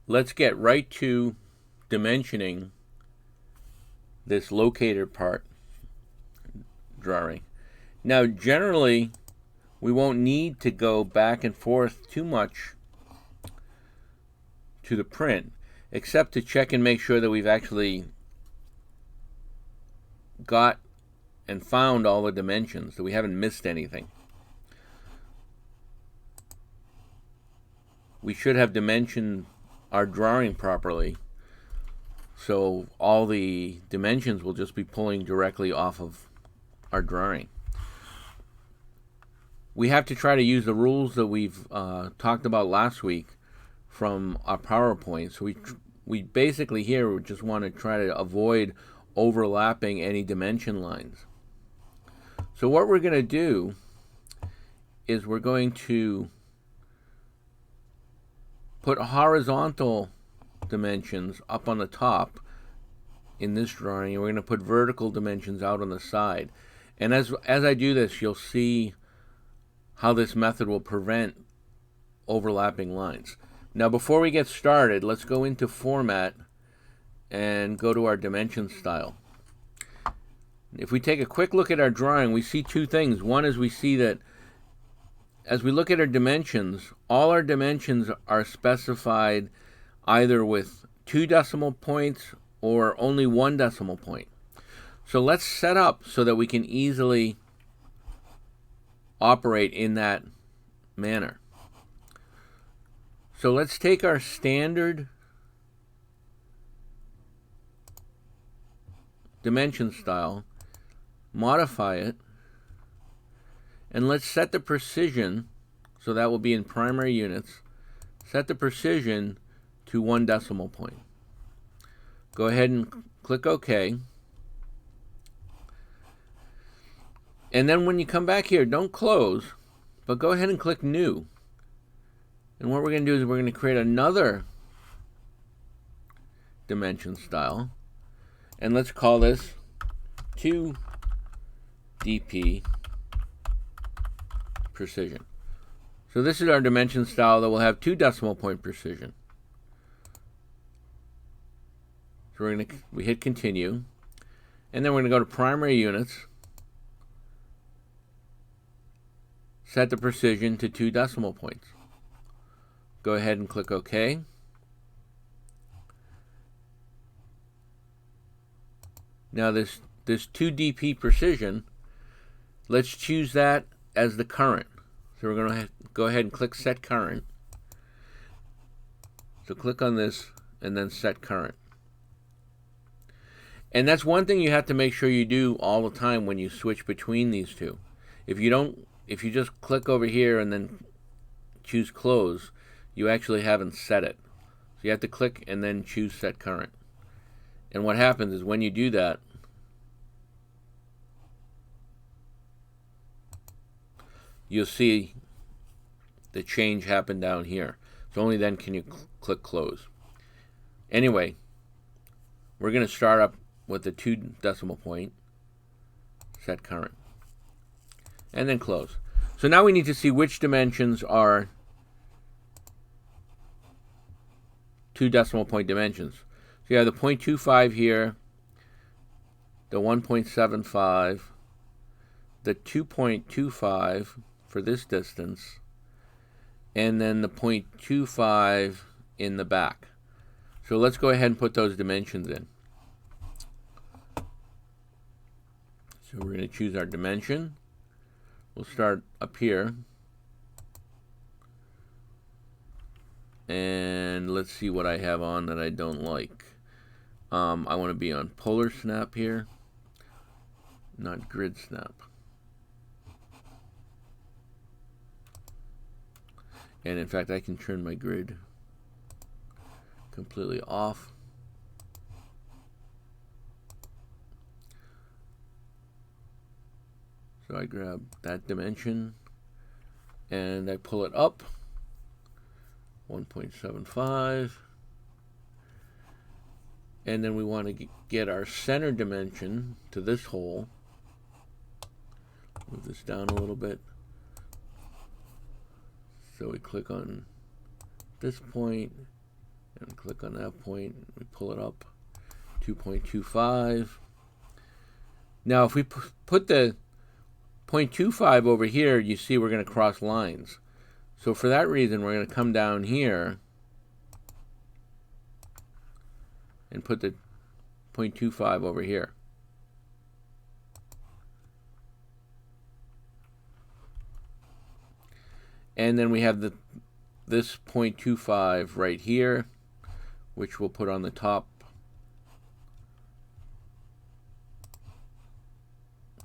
let's get right to dimensioning this locator part drawing. Now, generally, we won't need to go back and forth too much to the print, except to check and make sure that we've actually got and found all the dimensions, that we haven't missed anything. We should have dimensioned our drawing properly, so all the dimensions will just be pulling directly off of our drawing. We have to try to use the rules that we've talked about last week from our PowerPoint. So we basically here we just want to try to avoid overlapping any dimension lines. So what we're going to do is we're going to put horizontal dimensions up on the top in this drawing, and we're going to put vertical dimensions out on the side. And as I do this, you'll see how this method will prevent overlapping lines. Now, before we get started, let's go into Format and go to our dimension style. If we take a quick look at our drawing, we see two things. One is we see that as we look at our dimensions, all our dimensions are specified either with 2 decimal points or only 1 decimal point. So let's set up so that we can easily operate in that manner. So let's take our standard dimension style, modify it, and let's set the precision, so that will be in primary units, set the precision to 1 decimal point. Go ahead and click OK. And then when you come back here, don't close, but go ahead and click New. And what we're going to do is we're going to create another dimension style. And let's call this 2dp precision. So this is our dimension style that will have 2 decimal point precision. So we hit continue, and then we're going to go to primary units, set the precision to 2 decimal points. Go ahead and click OK. Now this 2dp precision, let's choose that as the current. So we're going to go ahead and click Set Current. So click on this and then Set Current. And that's one thing you have to make sure you do all the time when you switch between these two. If you just click over here and then choose Close, you actually haven't set it. So you have to click and then choose Set Current. And what happens is when you do that, you'll see the change happen down here. So only then can you click Close. Anyway, we're going to start up with the 2 decimal point, Set Current, and then Close. So now we need to see which dimensions are 2 decimal point dimensions. So you have the 0.25 here, the 1.75, the 2.25 for this distance, and then the 0.25 in the back. So let's go ahead and put those dimensions in. So we're going to choose our dimension. We'll start up here. And let's see what I have on that I don't like. I want to be on polar snap here, not grid snap. And in fact, I can turn my grid completely off. So I grab that dimension and I pull it up 1.75, and then we want to get our center dimension to this hole. Move this down a little bit. So we click on this point and click on that point. We pull it up 2.25. Now if we put the 0.25 over here, you see we're going to cross lines. So for that reason, we're going to come down here and put the 0.25 over here. And then we have this 0.25 right here, which we'll put on the top.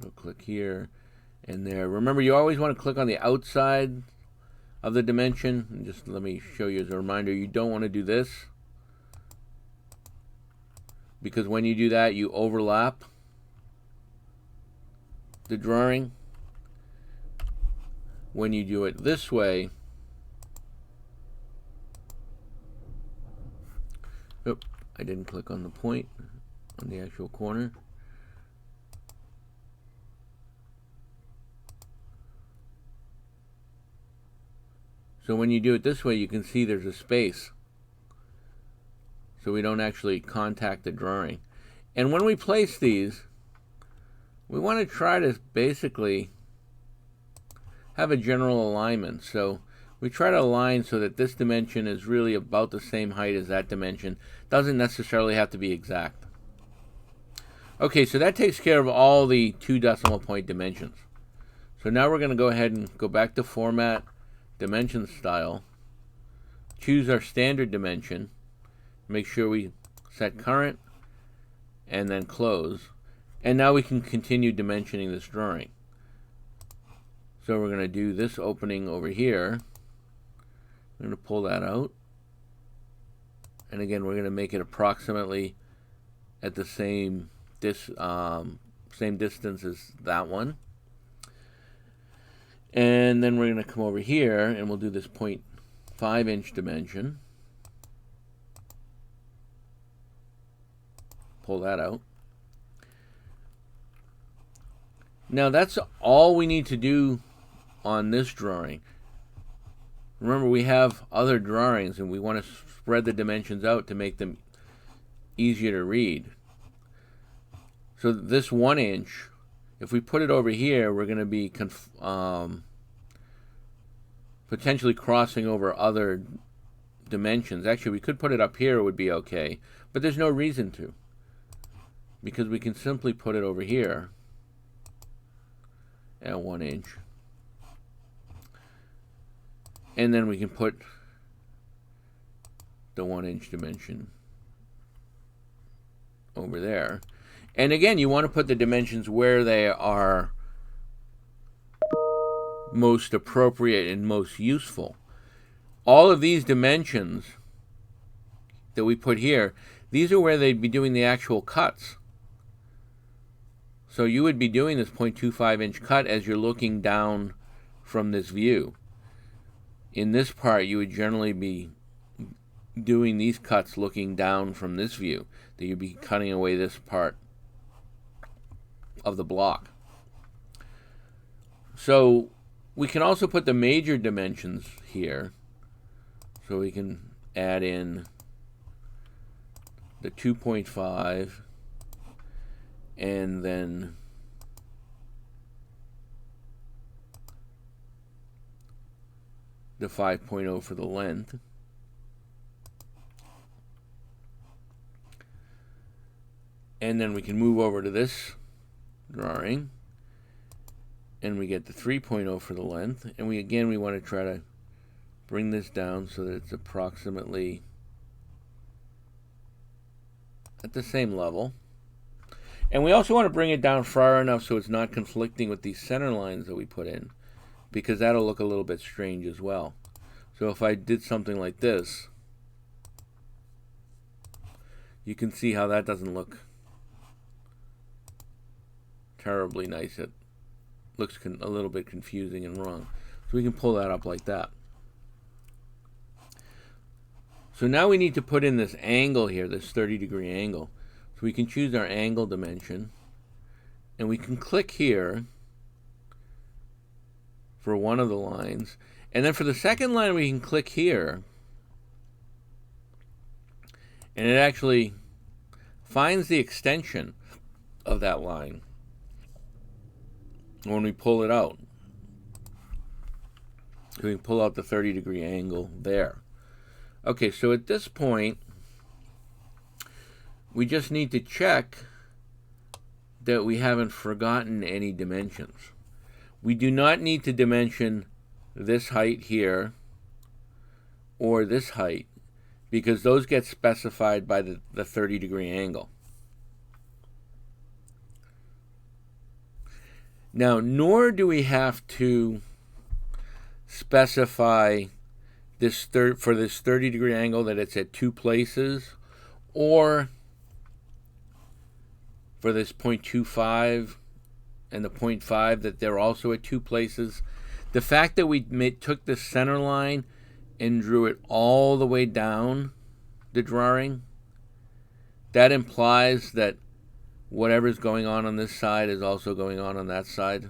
We'll click here and there. Remember, you always want to click on the outside of the dimension. And just let me show you as a reminder, you don't want to do this, because when you do that, you overlap the drawing. When you do it this way, oh, I didn't click on the point on the actual corner. So when you do it this way, you can see there's a space, so we don't actually contact the drawing. And when we place these, we want to try to basically have a general alignment. So we try to align so that this dimension is really about the same height as that dimension. Doesn't necessarily have to be exact. Okay, so that takes care of all the 2 decimal point dimensions. So now we're going to go ahead and go back to Format, Dimension Style, choose our standard dimension, make sure we set current, and then close. And now we can continue dimensioning this drawing. So we're going to do this opening over here. I'm going to pull that out. And again, we're going to make it approximately at the same distance as that one. And then we're going to come over here and we'll do this 0.5 inch dimension. Pull that out. Now that's all we need to do on this drawing. Remember, we have other drawings and we want to spread the dimensions out to make them easier to read. So this 1 inch, if we put it over here, we're going to be potentially crossing over other dimensions. Actually, we could put it up here, it would be okay, but there's no reason to, because we can simply put it over here at 1 inch. And then we can put the 1 inch dimension over there. And again, you want to put the dimensions where they are most appropriate and most useful. All of these dimensions that we put here, these are where they'd be doing the actual cuts. So you would be doing this 0.25 inch cut as you're looking down from this view. In this part, you would generally be doing these cuts looking down from this view, that you'd be cutting away this part of the block. So we can also put the major dimensions here. So we can add in the 2.5 and then the 5.0 for the length. And then we can move over to this drawing and we get the 3.0 for the length, and we want to try to bring this down so that it's approximately at the same level. And we also want to bring it down far enough so it's not conflicting with these center lines that we put in, because that'll look a little bit strange as well. So if I did something like this, you can see how that doesn't look terribly nice. It looks a little bit confusing and wrong. So we can pull that up like that. So now we need to put in this angle here, this 30-degree angle. So we can choose our angle dimension, and we can click here for one of the lines. And then for the second line, we can click here And it actually finds the extension of that line when we pull it out. So we can pull out the 30-degree angle there. Okay, so at this point, we just need to check that we haven't forgotten any dimensions. We do not need to dimension this height here or this height, because those get specified by the 30-degree angle. Now, nor do we have to specify this for this 30-degree angle that it's at 2 places, or for this 0.25 and the 0.5 that they're also at 2 places. The fact that we took the center line and drew it all the way down the drawing, that implies that whatever's going on this side is also going on that side.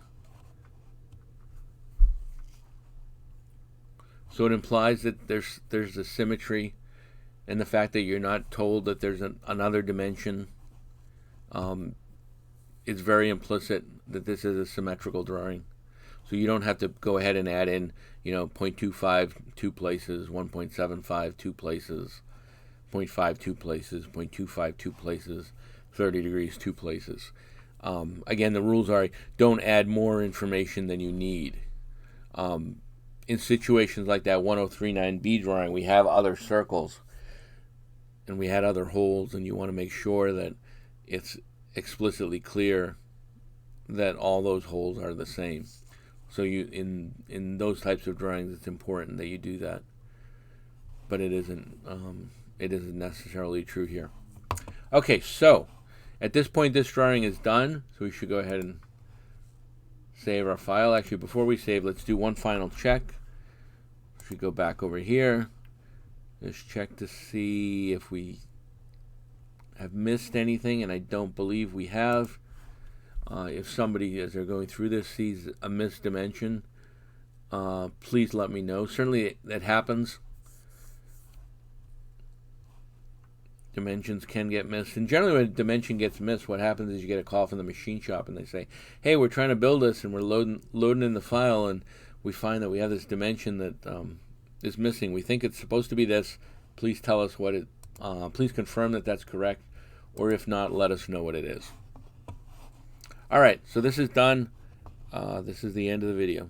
So it implies that there's a symmetry, and the fact that you're not told that there's another dimension, it's very implicit that this is a symmetrical drawing. So you don't have to go ahead and add in, 0.25 2 places, 1.75 2 places, 0.5 2 places, 0.25 2 places, 30 degrees 2 places. Again, the rules are don't add more information than you need. In situations like that 1039B drawing, we have other circles and we had other holes, and you want to make sure that it's explicitly clear that all those holes are the same. So you in those types of drawings, it's important that you do that, but it isn't necessarily true here. Okay, so at this point this drawing is done, so we should go ahead and save our file. Actually, before we save, let's do one final check. We should go back over here. Just check to see if we have missed anything, and I don't believe we have. If somebody, as they're going through this, sees a missed dimension, please let me know. Certainly that happens. Dimensions can get missed, and generally when a dimension gets missed, what happens is you get a call from the machine shop and they say, hey, we're trying to build this and we're loading in the file, and we find that we have this dimension that is missing. We think it's supposed to be this. Please tell us what it please confirm that that's correct, or if not, let us know what it is. Alright, so this is done. This is the end of the video.